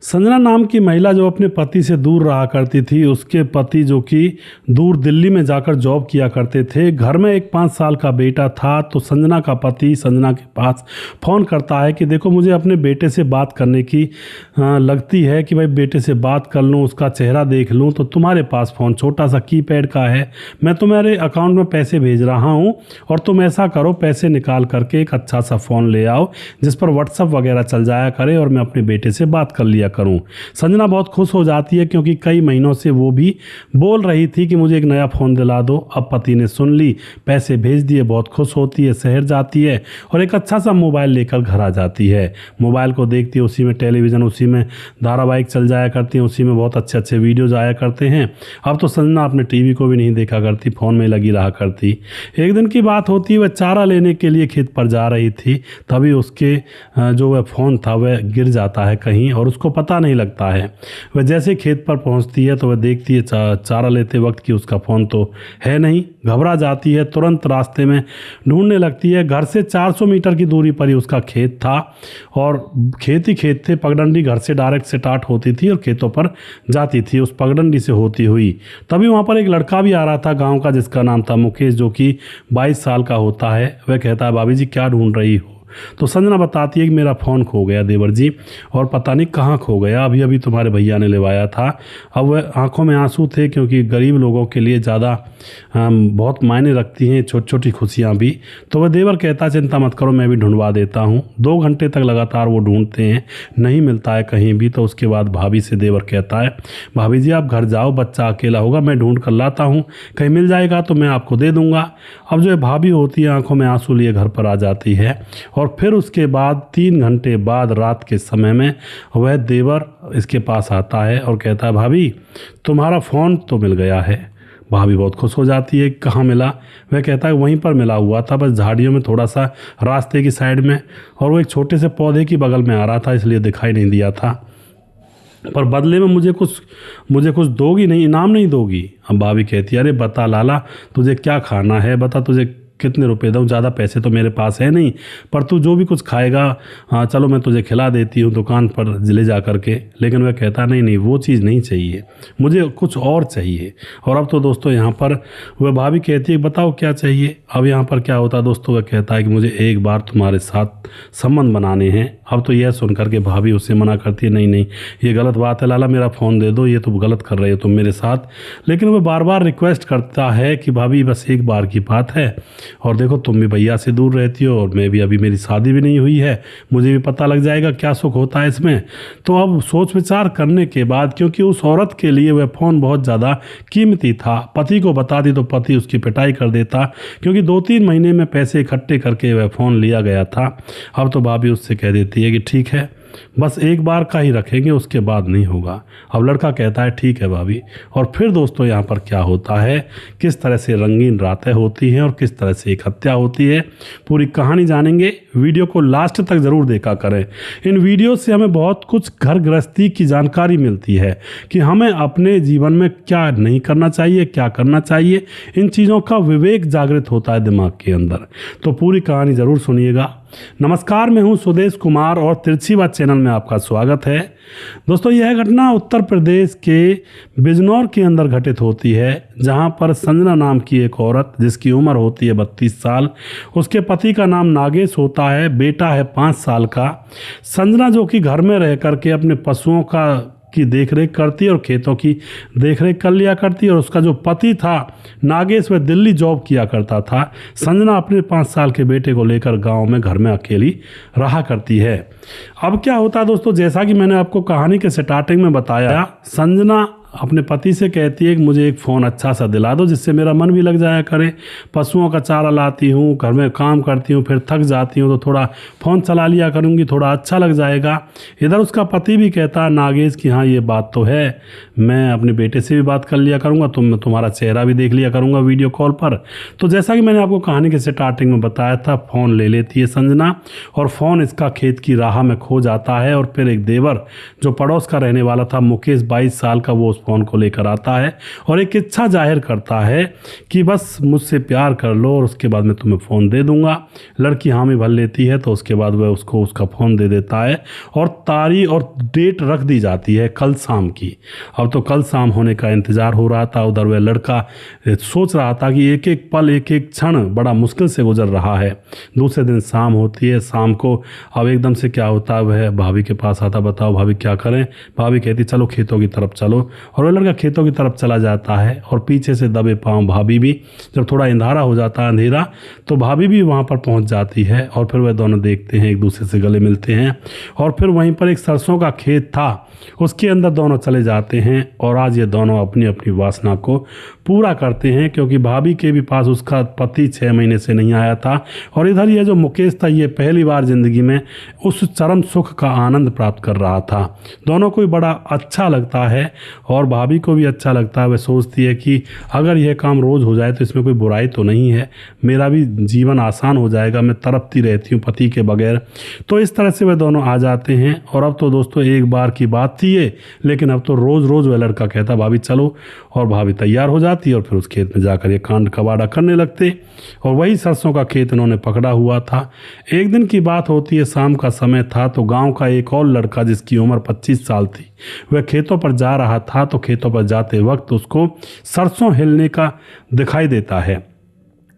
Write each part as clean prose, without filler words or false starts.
संजना नाम की महिला जो अपने पति से दूर रहा करती थी, उसके पति जो कि दूर दिल्ली में जाकर जॉब किया करते थे, घर में एक 5 साल का बेटा था। तो संजना का पति संजना के पास फ़ोन करता है कि देखो मुझे अपने बेटे से बात करने की लगती है कि भाई बेटे से बात कर लूँ, उसका चेहरा देख लूँ, तो तुम्हारे पास फ़ोन छोटा सा कीपैड का है, मैं तुम्हारे अकाउंट में पैसे भेज रहा हूँ और तुम ऐसा करो पैसे निकाल करके एक अच्छा सा फ़ोन ले आओ जिस पर व्हाट्सअप वगैरह चल जाया करे और मैं अपने बेटे से बात कर लिया करूं। संजना बहुत खुश हो जाती है क्योंकि कई महीनों से वो भी बोल रही थी कि मुझे एक नया फ़ोन दिला दो। अब पति ने सुन ली, पैसे भेज दिए, बहुत खुश होती है, शहर जाती है और एक अच्छा सा मोबाइल लेकर घर आ जाती है। मोबाइल को देखती है, उसी में टेलीविज़न, उसी में धारावाहिक चल जाया करती हैं, उसी में बहुत अच्छे अच्छे वीडियोज़ आया करते हैं। अब तो संजना अपने टीवी को भी नहीं देखा करती, फ़ोन में लगी रहा करती। एक दिन की बात होती है, वह चारा लेने के लिए खेत पर जा रही थी, तभी उसके जो वह फ़ोन था वह गिर जाता है कहीं और उसको पता नहीं लगता है। वह जैसे खेत पर पहुंचती है तो वह देखती है चारा लेते वक्त कि उसका फ़ोन तो है नहीं। घबरा जाती है, तुरंत रास्ते में ढूंढने लगती है। घर से 400 मीटर की दूरी पर ही उसका खेत था और खेत ही खेत थे। पगडंडी घर से डायरेक्ट स्टार्ट होती थी और खेतों पर जाती थी उस पगडंडी से होती हुई। तभी वहाँ पर एक लड़का भी आ रहा था गाँव का, जिसका नाम था मुकेश, जो कि 22 साल का होता है। वह कहता है भाभी जी क्या ढूंढ रही हो? तो संजना बताती है कि मेरा फ़ोन खो गया देवर जी, और पता नहीं कहाँ खो गया, अभी अभी तुम्हारे भैया ने लेवाया था। अब वह आंखों में आंसू थे क्योंकि गरीब लोगों के लिए ज़्यादा बहुत मायने रखती हैं छोटी छोटी खुशियाँ भी। तो वह देवर कहता चिंता मत करो, मैं भी ढूंढवा देता हूँ। 2 घंटे तक लगातार वो ढूंढते हैं, नहीं मिलता है कहीं भी। तो उसके बाद भाभी से देवर कहता है भाभी जी आप घर जाओ, बच्चा अकेला होगा, मैं ढूंढ कर लाता हूँ, कहीं मिल जाएगा तो मैं आपको दे दूँगा। अब जो भाभी होती है आंखों में आंसू लिए घर पर आ जाती है और फिर उसके बाद 3 घंटे बाद रात के समय में वह देवर इसके पास आता है और कहता है भाभी तुम्हारा फ़ोन तो मिल गया है। भाभी बहुत खुश हो जाती है, कहाँ मिला? वह कहता है वहीं पर मिला हुआ था, बस झाड़ियों में थोड़ा सा रास्ते की साइड में, और वो एक छोटे से पौधे की बगल में आ रहा था इसलिए दिखाई नहीं दिया था, पर बदले में मुझे कुछ दोगी नहीं, इनाम नहीं दोगी? अब भाभी कहती है अरे बता लाला तुझे क्या खाना है, बता तुझे कितने रुपए दूँ, ज़्यादा पैसे तो मेरे पास है नहीं, पर तू जो भी कुछ खाएगा हाँ चलो मैं तुझे खिला देती हूँ दुकान पर ले जा कर के। लेकिन वह कहता नहीं नहीं वो चीज़ नहीं चाहिए, मुझे कुछ और चाहिए। और अब तो दोस्तों यहाँ पर वह भाभी कहती है बताओ क्या चाहिए। अब यहाँ पर क्या होता है दोस्तों, वह कहता है कि मुझे एक बार तुम्हारे साथ संबंध बनाने हैं। अब तो यह सुन करके भाभी उससे मना करती है, नहीं नहीं ये गलत बात है लाला, मेरा फ़ोन दे दो, ये तो गलत कर रहे हो तुम मेरे साथ। लेकिन वह बार बार रिक्वेस्ट करता है कि भाभी बस एक बार की बात है, और देखो तुम भी भैया से दूर रहती हो और मैं भी, अभी मेरी शादी भी नहीं हुई है, मुझे भी पता लग जाएगा क्या सुख होता है इसमें। तो अब सोच विचार करने के बाद, क्योंकि उस औरत के लिए वह फ़ोन बहुत ज़्यादा कीमती था, पति को बता दी तो पति उसकी पिटाई कर देता, क्योंकि 2-3 महीने में पैसे इकट्ठे करके वह फ़ोन लिया गया था। अब तो भाभी उससे कह देती है कि ठीक है बस एक बार का ही रखेंगे, उसके बाद नहीं होगा। अब लड़का कहता है ठीक है भाभी। और फिर दोस्तों यहाँ पर क्या होता है, किस तरह से रंगीन रातें होती हैं और किस तरह से एक हत्या होती है, पूरी कहानी जानेंगे। वीडियो को लास्ट तक ज़रूर देखा करें। इन वीडियो से हमें बहुत कुछ घर गृहस्थी की जानकारी मिलती है कि हमें अपने जीवन में क्या नहीं करना चाहिए, क्या करना चाहिए। इन चीज़ों का विवेक जागृत होता है दिमाग के अंदर। तो पूरी कहानी ज़रूर सुनिएगा। नमस्कार, मैं हूं सुदेश कुमार और तिरछी बात चैनल में आपका स्वागत है। दोस्तों यह घटना उत्तर प्रदेश के बिजनौर के अंदर घटित होती है, जहां पर संजना नाम की एक औरत जिसकी उम्र होती है 32 साल, उसके पति का नाम नागेश होता है, बेटा है 5 साल का। संजना जो कि घर में रह करके अपने पशुओं की देखरेख करती और खेतों की देखरेख कर लिया करती, और उसका जो पति था नागेश वह दिल्ली जॉब किया करता था। संजना अपने 5 साल के बेटे को लेकर गांव में घर में अकेली रहा करती है। अब क्या होता है दोस्तों, जैसा कि मैंने आपको कहानी के स्टार्टिंग में बताया, संजना अपने पति से कहती है कि मुझे एक फ़ोन अच्छा सा दिला दो जिससे मेरा मन भी लग जाया करे, पशुओं का चारा लाती हूँ, घर में काम करती हूँ, फिर थक जाती हूँ तो थोड़ा फ़ोन चला लिया करूँगी, थोड़ा अच्छा लग जाएगा। इधर उसका पति भी कहता है नागेश कि हाँ ये बात तो है, मैं अपने बेटे से भी बात कर लिया करूँगा, तुम्हारा चेहरा भी देख लिया करूँगा वीडियो कॉल पर। तो जैसा कि मैंने आपको कहानी के स्टार्टिंग में बताया था, फ़ोन ले लेती है संजना और फ़ोन इसका खेत की राह में खो जाता है। और फिर एक देवर जो पड़ोस का रहने वाला था मुकेश 22 साल का, वो उस फ़ोन को लेकर आता है और एक इच्छा जाहिर करता है कि बस मुझसे प्यार कर लो और उसके बाद मैं तुम्हें फ़ोन दे दूंगा। लड़की हामी भर लेती है तो उसके बाद वह उसको उसका फ़ोन दे देता है और तारीख और डेट रख दी जाती है कल शाम की। अब तो कल शाम होने का इंतज़ार हो रहा था। उधर वह लड़का सोच रहा था कि एक एक पल एक एक क्षण बड़ा मुश्किल से गुजर रहा है। दूसरे दिन शाम होती है। शाम को अब एकदम से क्या होता है, वह भाभी के पास आता, बताओ भाभी क्या करें। भाभी कहती चलो खेतों की तरफ चलो, और वह लड़का खेतों की तरफ चला जाता है और पीछे से दबे पाँव भाभी भी, जब थोड़ा अंधारा हो जाता है अंधेरा, तो भाभी भी वहाँ पर पहुँच जाती है और फिर वह दोनों देखते हैं, एक दूसरे से गले मिलते हैं और फिर वहीं पर एक सरसों का खेत था, उसके अंदर दोनों चले जाते हैं और आज ये दोनों अपनी अपनी वासना को पूरा करते हैं, क्योंकि भाभी के भी पास उसका पति 6 महीने से नहीं आया था और इधर ये जो मुकेश था ये पहली बार ज़िंदगी में उस चरम सुख का आनंद प्राप्त कर रहा था। दोनों को बड़ा अच्छा लगता है और भाभी को भी अच्छा लगता है। वह सोचती है कि अगर यह काम रोज़ हो जाए तो इसमें कोई बुराई तो नहीं है, मेरा भी जीवन आसान हो जाएगा, मैं तड़पती रहती हूँ पति के बगैर। तो इस तरह से वह दोनों आ जाते हैं और अब तो दोस्तों एक बार की बात थी ये, लेकिन अब तो रोज़ रोज़ वह लड़का कहता भाभी चलो, और भाभी तैयार हो जाती और फिर उस खेत में जाकर ये कांड कबाड़ा करने लगते और वही सरसों का खेत इन्होंने पकड़ा हुआ था। एक दिन की बात होती है, शाम का समय था, तो गांव का एक और लड़का जिसकी उम्र 25 साल थी, वह खेतों पर जा रहा था। तो खेतों पर जाते वक्त उसको सरसों हिलने का दिखाई देता है।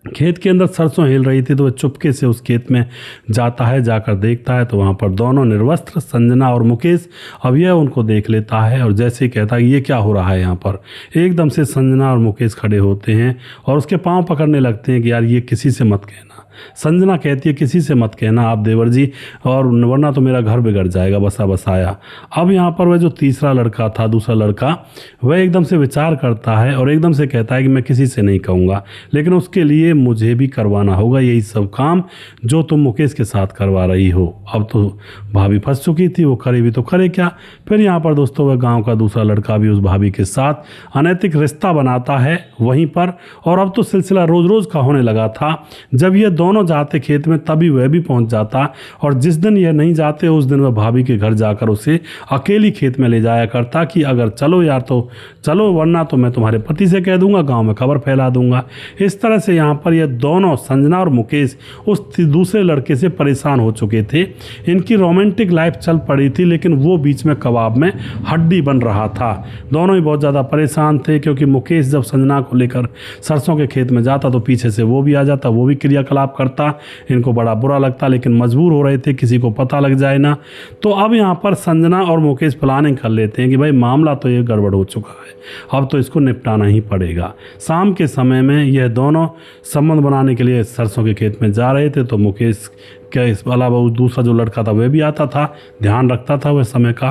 खेत के अंदर सरसों हिल रही थी तो वह चुपके से उस खेत में जाता है। जाकर देखता है तो वहाँ पर दोनों निर्वस्त्र संजना और मुकेश, अब यह उनको देख लेता है और जैसे ही कहता है ये क्या हो रहा है यहाँ पर, एकदम से संजना और मुकेश खड़े होते हैं और उसके पाँव पकड़ने लगते हैं कि यार ये किसी से मत कहना। संजना कहती है किसी से मत कहना आप देवर जी, और वरना तो मेरा घर बिगड़ जाएगा बसा बसाया। अब यहाँ पर वह जो तीसरा लड़का था, दूसरा लड़का, वह एकदम से विचार करता है और एकदम से कहता है कि मैं किसी से नहीं कहूँगा, लेकिन उसके लिए मुझे भी करवाना होगा यही सब काम जो तुम मुकेश के साथ करवा रही हो। अब तो भाभी फंस चुकी थी, वो करे भी तो करे क्या। फिर यहाँ पर दोस्तों वह गाँव का दूसरा लड़का भी उस भाभी के साथ अनैतिक रिश्ता बनाता है वहीं पर, और अब तो सिलसिला रोज़ रोज़ का होने लगा था। जब ये दोनों जाते खेत में तभी वह भी पहुंच जाता, और जिस दिन यह नहीं जाते उस दिन वह भाभी के घर जाकर उसे अकेली खेत में ले जाया करता कि अगर चलो यार तो चलो, वरना तो मैं तुम्हारे पति से कह दूंगा, गांव में खबर फैला दूंगा। इस तरह से यहाँ पर ये दोनों संजना और मुकेश उस दूसरे लड़के से परेशान हो चुके थे। इनकी रोमांटिक लाइफ चल पड़ी थी, लेकिन वो बीच में कबाब में हड्डी बन रहा था। दोनों ही बहुत ज़्यादा परेशान थे, क्योंकि मुकेश जब संजना को लेकर सरसों के खेत में जाता तो पीछे से वो भी आ जाता, वो भी क्रियाकलाप करता। इनको बड़ा बुरा लगता, लेकिन मजबूर हो रहे थे किसी को पता लग जाए ना। तो अब यहाँ पर संजना और मुकेश प्लानिंग कर लेते हैं कि भाई मामला तो ये गड़बड़ हो चुका है, अब तो इसको निपटाना ही पड़ेगा। शाम के समय में यह दोनों संबंध बनाने के लिए सरसों के खेत में जा रहे थे, तो मुकेश के इस अलावा दूसरा जो लड़का था वह भी आता था, ध्यान रखता था वह समय का,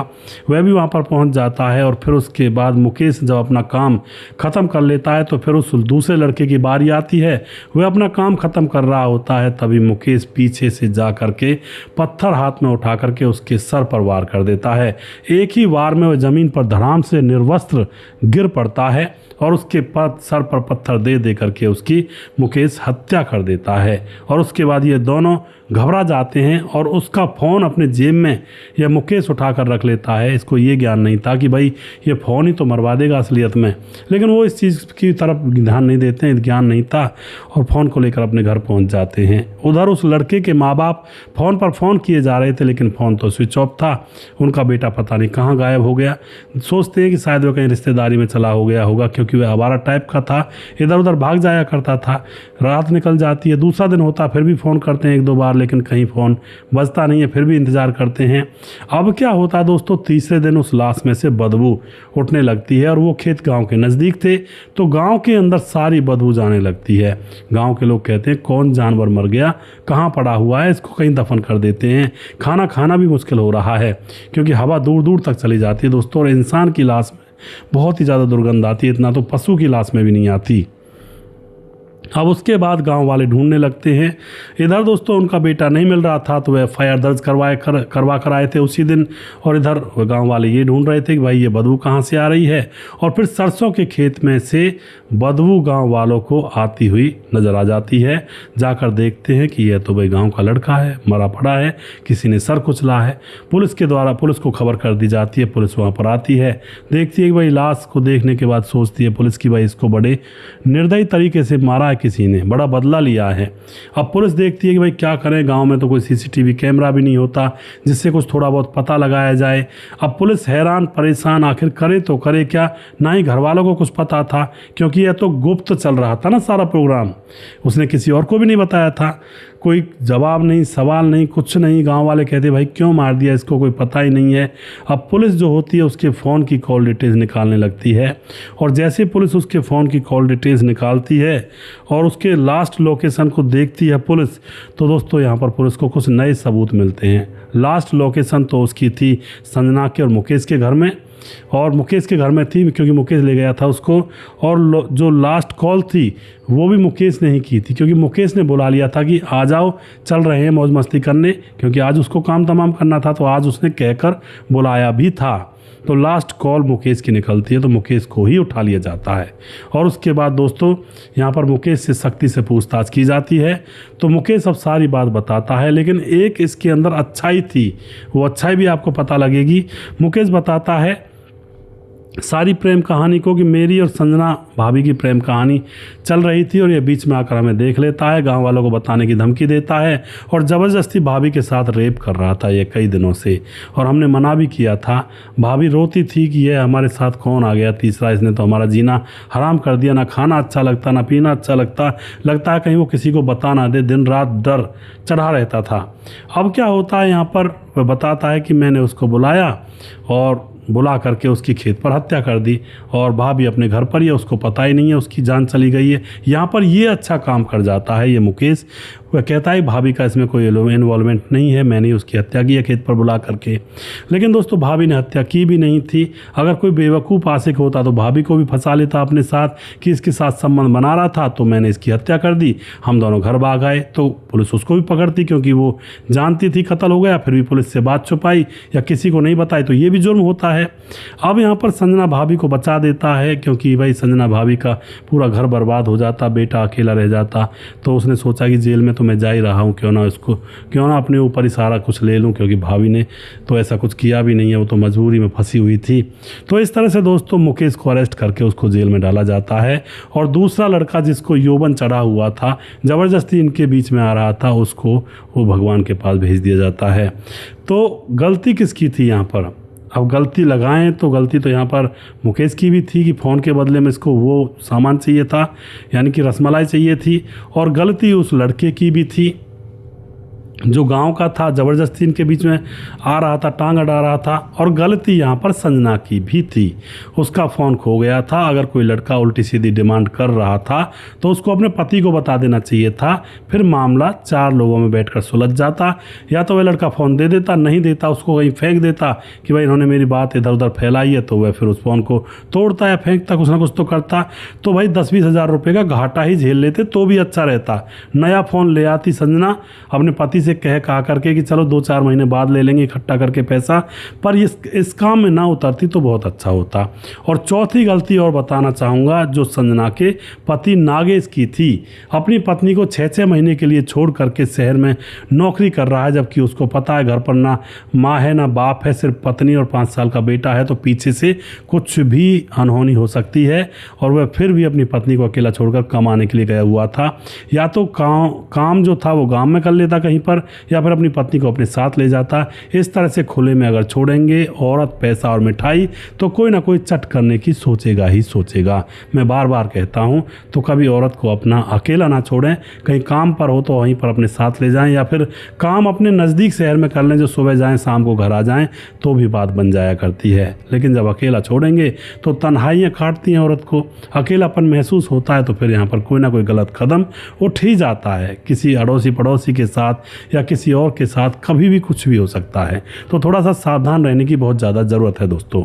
वह भी वहाँ पर पहुँच जाता है। और फिर उसके बाद मुकेश जब अपना काम ख़त्म कर लेता है तो फिर उस दूसरे लड़के की बारी आती है, वह अपना काम ख़त्म कर रहा होता है। तभी मुकेश पीछे से जा करके पत्थर हाथ में उठा करके उसके सर पर वार कर देता है। एक ही वार में वह ज़मीन पर धड़ाम से निर्वस्त्र गिर पड़ता है और उसके सर पर पत्थर दे दे करके उसकी मुकेश हत्या कर देता है। और उसके बाद ये दोनों घबरा जाते हैं और उसका फ़ोन अपने जेब में यह मुकेश उठा कर रख लेता है। इसको ये ज्ञान नहीं था कि भाई ये फ़ोन ही तो मरवा देगा असलियत में, लेकिन वो इस चीज़ की तरफ ध्यान नहीं देते हैं, ज्ञान नहीं था, और फ़ोन को लेकर अपने घर पहुंच जाते हैं। उधर उस लड़के के माँ बाप फ़ोन पर फ़ोन किए जा रहे थे, लेकिन फ़ोन तो स्विच ऑफ था। उनका बेटा पता नहीं कहाँ गायब हो गया। सोचते हैं कि शायद वो कहीं रिश्तेदारी में चला हो गया होगा, क्योंकि वह आवारा टाइप का था, इधर उधर भाग जाया करता था। रात निकल जाती है, दूसरा दिन होता, फिर भी फ़ोन करते हैं 1-2 बार, लेकिन कहीं फ़ोन बजता नहीं है, फिर भी इंतज़ार करते हैं। अब क्या होता है दोस्तों, तीसरे दिन उस लाश में से बदबू उठने लगती है, और वो खेत गांव के नज़दीक थे, तो गांव के अंदर सारी बदबू जाने लगती है। गांव के लोग कहते हैं कौन जानवर मर गया, कहाँ पड़ा हुआ है, इसको कहीं दफन कर देते हैं। खाना खाना भी मुश्किल हो रहा है, क्योंकि हवा दूर दूर तक चली जाती है दोस्तों, और इंसान की लाश में बहुत ही ज़्यादा दुर्गंध आती है, इतना तो पशु की लाश में भी नहीं आती। अब उसके बाद गांव वाले ढूंढने लगते हैं। इधर दोस्तों उनका बेटा नहीं मिल रहा था तो वह एफआईआर दर्ज करवा कर आए थे उसी दिन, और इधर गांव वाले ये ढूंढ रहे थे कि भाई ये बदबू कहाँ से आ रही है। और फिर सरसों के खेत में से बदबू गांव वालों को आती हुई नज़र आ जाती है। जाकर देखते हैं कि यह तो भाई गाँव का लड़का है, मरा पड़ा है, किसी ने सर कुचला है। पुलिस को खबर कर दी जाती है। पुलिस वहाँ पर आती है, देखती है कि भाई लाश को देखने के बाद सोचती है पुलिस की भाई इसको बड़े निर्दयी तरीके से मारा है, किसी ने बड़ा बदला लिया है। अब पुलिस देखती है कि भाई क्या करें, गांव में तो कोई सीसीटीवी कैमरा भी नहीं होता जिससे कुछ थोड़ा बहुत पता लगाया जाए। अब पुलिस हैरान परेशान, आखिर करे तो करे क्या। ना ही घर वालों को कुछ पता था क्योंकि यह तो गुप्त चल रहा था ना सारा प्रोग्राम, उसने किसी और को भी नहीं बताया था। कोई जवाब नहीं, सवाल नहीं, कुछ नहीं। गांव वाले कहते भाई क्यों मार दिया, इसको कोई पता ही नहीं है। अब पुलिस जो होती है उसके फ़ोन की कॉल डिटेल्स निकालने लगती है, और जैसे पुलिस उसके फ़ोन की कॉल डिटेल्स निकालती है और उसके लास्ट लोकेशन को देखती है पुलिस, तो दोस्तों यहाँ पर पुलिस को कुछ नए सबूत मिलते हैं। लास्ट लोकेशन तो उसकी थी संजना के और मुकेश के घर में, और मुकेश के घर में थी क्योंकि मुकेश ले गया था उसको। और जो लास्ट कॉल थी वो भी मुकेश ने ही की थी क्योंकि मुकेश ने बुला लिया था कि आ जाओ, चल रहे हैं मौज मस्ती करने, क्योंकि आज उसको काम तमाम करना था, तो आज उसने कहकर बुलाया भी था। तो लास्ट कॉल मुकेश की निकलती है तो मुकेश को ही उठा लिया जाता है। और उसके बाद दोस्तों यहाँ पर मुकेश से सख्ती से पूछताछ की जाती है। तो मुकेश अब सारी बात बताता है, लेकिन एक इसके अंदर अच्छाई थी, वो अच्छाई भी आपको पता लगेगी। मुकेश बताता है सारी प्रेम कहानी को कि मेरी और संजना भाभी की प्रेम कहानी चल रही थी और ये बीच में आकर हमें देख लेता है, गांव वालों को बताने की धमकी देता है और ज़बरदस्ती भाभी के साथ रेप कर रहा था ये कई दिनों से। और हमने मना भी किया था। भाभी रोती थी कि ये हमारे साथ कौन आ गया तीसरा, इसने तो हमारा जीना हराम कर दिया, ना खाना अच्छा लगता ना पीना अच्छा लगता है कहीं वो किसी को बता ना दे। दिन रात डर चढ़ा रहता था। अब क्या होता है यहाँ पर, वह बताता है कि मैंने उसको बुलाया और बुला करके उसकी खेत पर हत्या कर दी, और भाभी अपने घर पर ही है, उसको पता ही नहीं है उसकी जान चली गई है। यहाँ पर ये अच्छा काम कर जाता है ये मुकेश। वह कहता है भाभी का इसमें कोई इन्वॉल्वमेंट नहीं है, मैंने उसकी हत्या की है खेत पर बुला करके। लेकिन दोस्तों भाभी ने हत्या की भी नहीं थी। अगर कोई बेवकूफ़ आशिक होता तो भाभी को भी फंसा लेता अपने साथ कि इसके साथ संबंध बना रहा था तो मैंने इसकी हत्या कर दी, हम दोनों घर भाग आए, तो पुलिस उसको भी पकड़ती क्योंकि वो जानती थी कत्ल हो गया, फिर भी पुलिस से बात छुपाई या किसी को नहीं बताई तो ये भी जुर्म होता है। अब यहाँ पर संजना भाभी को बचा देता है क्योंकि भाई संजना भाभी का पूरा घर बर्बाद हो जाता, बेटा अकेला रह जाता। तो उसने सोचा कि जेल में तो मैं जा ही रहा हूँ, क्यों ना अपने ऊपर ही सारा कुछ ले लूँ, क्योंकि भाभी ने तो ऐसा कुछ किया भी नहीं है, वो तो मजबूरी में फंसी हुई थी। तो इस तरह से दोस्तों मुकेश को अरेस्ट करके उसको जेल में डाला जाता है, और दूसरा लड़का जिसको यौवन चढ़ा हुआ था, ज़बरदस्ती इनके बीच में आ रहा था, उसको वो भगवान के पास भेज दिया जाता है। तो गलती किसकी थी यहाँ पर? अब गलती लगाएं तो गलती तो यहाँ पर मुकेश की भी थी कि फ़ोन के बदले में इसको वो सामान चाहिए था, यानी कि रसमलाई चाहिए थी, और गलती उस लड़के की भी थी जो गांव का था, ज़बरदस्ती इनके बीच में आ रहा था, टांग अड़ा रहा था। और गलती यहाँ पर संजना की भी थी, उसका फ़ोन खो गया था। अगर कोई लड़का उल्टी सीधी डिमांड कर रहा था तो उसको अपने पति को बता देना चाहिए था, फिर मामला 4 लोगों में बैठकर सुलझ जाता। या तो वह लड़का फ़ोन दे देता, नहीं देता उसको कहीं फेंक देता कि भाई इन्होंने मेरी बात इधर उधर फैलाई है, तो वह फिर उस फ़ोन को तोड़ता या फेंकता, कुछ ना कुछ तो करता। तो भाई 10-20 हज़ार रुपये का घाटा ही झेल लेते तो भी अच्छा रहता। नया फ़ोन ले आती संजना अपने पति से कहा करके कि चलो 2-4 महीने बाद ले लेंगे इकट्ठा करके पैसा, पर इस काम में ना उतरती तो बहुत अच्छा होता। और चौथी गलती और बताना चाहूँगा जो संजना के पति नागेश की थी। अपनी पत्नी को 6-6 महीने के लिए छोड़ करके शहर में नौकरी कर रहा है, जबकि उसको पता है घर पर ना माँ है ना बाप है, सिर्फ पत्नी और 5 साल का बेटा है, तो पीछे से कुछ भी अनहोनी हो सकती है। और वह फिर भी अपनी पत्नी को अकेला छोड़कर कमाने के लिए गया हुआ था। या तो काम जो था वो गाँव में कर लेता कहीं पर, या फिर अपनी पत्नी को अपने साथ ले जाता। इस तरह से खुले में अगर छोड़ेंगे औरत, पैसा और मिठाई, तो कोई ना कोई चट करने की सोचेगा ही सोचेगा। मैं बार बार कहता हूँ, तो कभी औरत को अपना अकेला ना छोड़ें, कहीं काम पर हो तो वहीं पर अपने साथ ले जाएं, या फिर काम अपने नज़दीक शहर में कर लें, जो सुबह जाएं शाम को घर आ जाएं, तो भी बात बन जाया करती है। लेकिन जब अकेला छोड़ेंगे तो तन्हाइयाँ काटती हैं औरत को, अकेलापन महसूस होता है, तो फिर यहाँ पर कोई ना कोई गलत कदम उठ ही जाता है। किसी अड़ोसी पड़ोसी के साथ या किसी और के साथ कभी भी कुछ भी हो सकता है। तो थोड़ा सा सावधान रहने की बहुत ज़्यादा ज़रूरत है दोस्तों।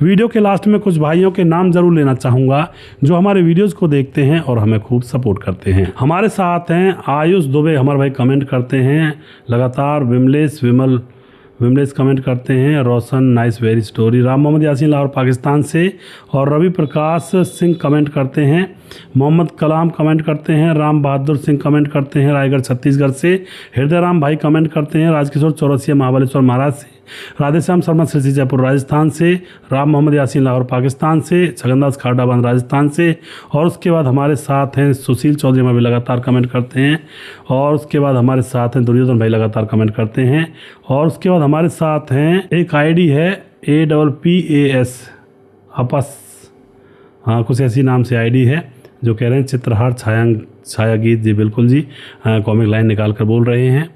वीडियो के लास्ट में कुछ भाइयों के नाम ज़रूर लेना चाहूँगा जो हमारे वीडियोज़ को देखते हैं और हमें खूब सपोर्ट करते हैं। हमारे साथ हैं आयुष दुबे, हमारे भाई कमेंट करते हैं लगातार। विमलेश कमेंट करते हैं। Roshan nice very story. Ram Mohammad Yasin Lahore Pakistan से। और रवि प्रकाश सिंह कमेंट करते हैं। मोहम्मद कलाम कमेंट करते हैं। राम बहादुर सिंह कमेंट करते हैं रायगढ़ छत्तीसगढ़ से। हृदय राम भाई कमेंट करते हैं राजकिशोर चौरसिया महाबलेश्वर महाराज से। राधेश्याम शर्मा सिरसी जयपुर राजस्थान से। राम मोहम्मद यासीन लाहौर पाकिस्तान से। छगनदास खारडाबाद राजस्थान से। और उसके बाद हमारे साथ हैं सुशील चौधरी, हमें भी लगातार कमेंट करते हैं। और उसके बाद हमारे साथ हैं दुर्योधन भाई, लगातार कमेंट करते हैं। और उसके बाद हमारे साथ हैं एक आईडी है APPAS आपस, हाँ कुछ ऐसी नाम से आईडी है, जो कह रहे हैं चित्रहार छाया गीत। जी बिल्कुल जी, कॉमिक लाइन निकाल कर बोल रहे हैं।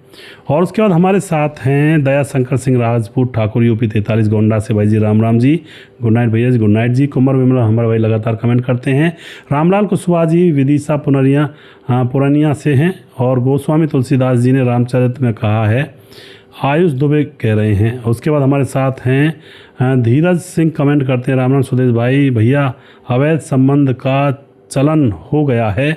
और उसके बाद हमारे साथ हैं दया शंकर सिंह राजपूत ठाकुर UP 43 गोंडा से। भाई जी राम जी, गुड नाइट भैया जी, गुड नाइट जी। कुमार विमला हमारे भाई लगातार कमेंट करते हैं। रामलाल कुशवाहा जी विदिशा पुरानिया से हैं। और गोस्वामी तुलसीदास जी ने रामचरित में कहा है। आयुष दुबे कह रहे हैं। उसके बाद हमारे साथ हैं धीरज सिंह कमेंट करते हैं। राम सुदेश भाई, भैया अवैध संबंध का चलन हो गया है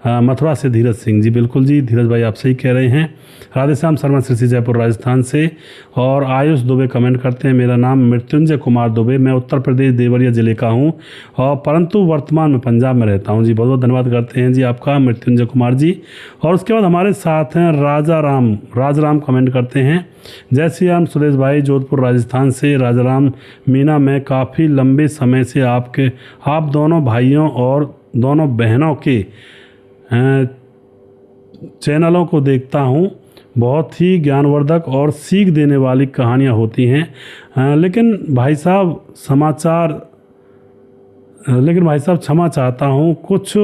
मथुरा से। धीरज सिंह जी बिल्कुल जी, धीरज भाई आप सही कह रहे हैं। राधेश्याम शर्मा सिरसी जयपुर राजस्थान से। और आयुष दुबे कमेंट करते हैं मेरा नाम मृत्युंजय कुमार दुबे, मैं उत्तर प्रदेश देवरिया ज़िले का हूं और परंतु वर्तमान में पंजाब में रहता हूं। जी बहुत बहुत धन्यवाद करते हैं जी आपका मृत्युंजय कुमार जी। और उसके बाद हमारे साथ हैं राजाराम कमेंट करते हैं। जय श्री राम सुदेश भाई, जोधपुर राजस्थान से। राजाराम मीना, मैं काफ़ी लंबे समय से आप दोनों भाइयों और दोनों बहनों के चैनलों को देखता हूँ। बहुत ही ज्ञानवर्धक और सीख देने वाली कहानियाँ होती हैं। लेकिन भाई साहब क्षमा चाहता हूँ, कुछ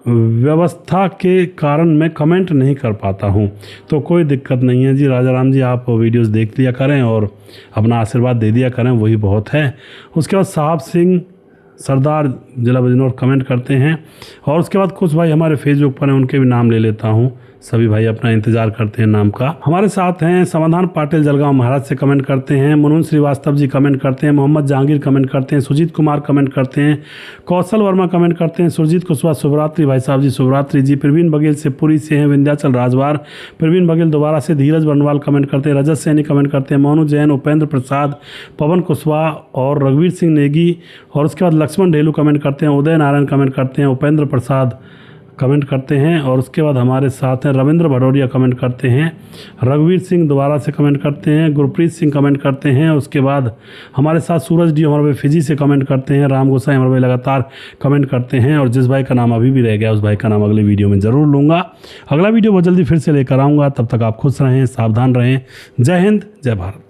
व्यवस्था के कारण मैं कमेंट नहीं कर पाता हूँ। तो कोई दिक्कत नहीं है जी राजाराम जी, आप वीडियोस देख लिया करें और अपना आशीर्वाद दे दिया करें, वही बहुत है। उसके बाद साहब सिंह सरदार जिला बिजनौर कमेंट करते हैं। और उसके बाद कुछ भाई हमारे फेसबुक पर हैं, उनके भी नाम ले लेता हूं। सभी भाई अपना इंतजार करते हैं नाम का। हमारे साथ हैं समाधान पाटिल जलगांव महाराज से कमेंट करते हैं। मुनुन श्रीवास्तव जी कमेंट करते हैं। मोहम्मद जहांगीर कमेंट करते हैं। सुजीत कुमार कमेंट करते हैं। कौशल वर्मा कमेंट करते हैं। सुरजीत कुशवाहा शुभरात्रि भाई साहब जी, शुभरात्रि जी। प्रवीण बघेल से पुरी से हैं। विंध्याचल राजवार प्रवीण बघेल दोबारा से। धीरज बर्नवाल कमेंट करते हैं। रजत सैनी कमेंट करते हैं। मोनू जैन, उपेंद्र प्रसाद, पवन कुशवाहा और रघुवीर सिंह नेगी। और उसके बाद लक्ष्मण ढेलू कमेंट करते हैं। उदय नारायण कमेंट करते हैं। उपेंद्र प्रसाद कमेंट करते हैं। और उसके बाद हमारे साथ हैं रविंद्र भदौरिया कमेंट करते हैं। रघुवीर सिंह दोबारा से कमेंट करते हैं। गुरप्रीत सिंह कमेंट करते हैं। उसके बाद हमारे साथ सूरज डी हमारे भाई फिजी से कमेंट करते हैं। राम गोसाई हमारे भाई लगातार कमेंट करते हैं। और जिस भाई का नाम अभी भी रह गया उस भाई का नाम अगले वीडियो में ज़रूर लूँगा। अगला वीडियो बहुत जल्दी फिर से लेकर आऊँगा, तब तक आप खुश रहें, सावधान रहें। जय हिंद, जय भारत।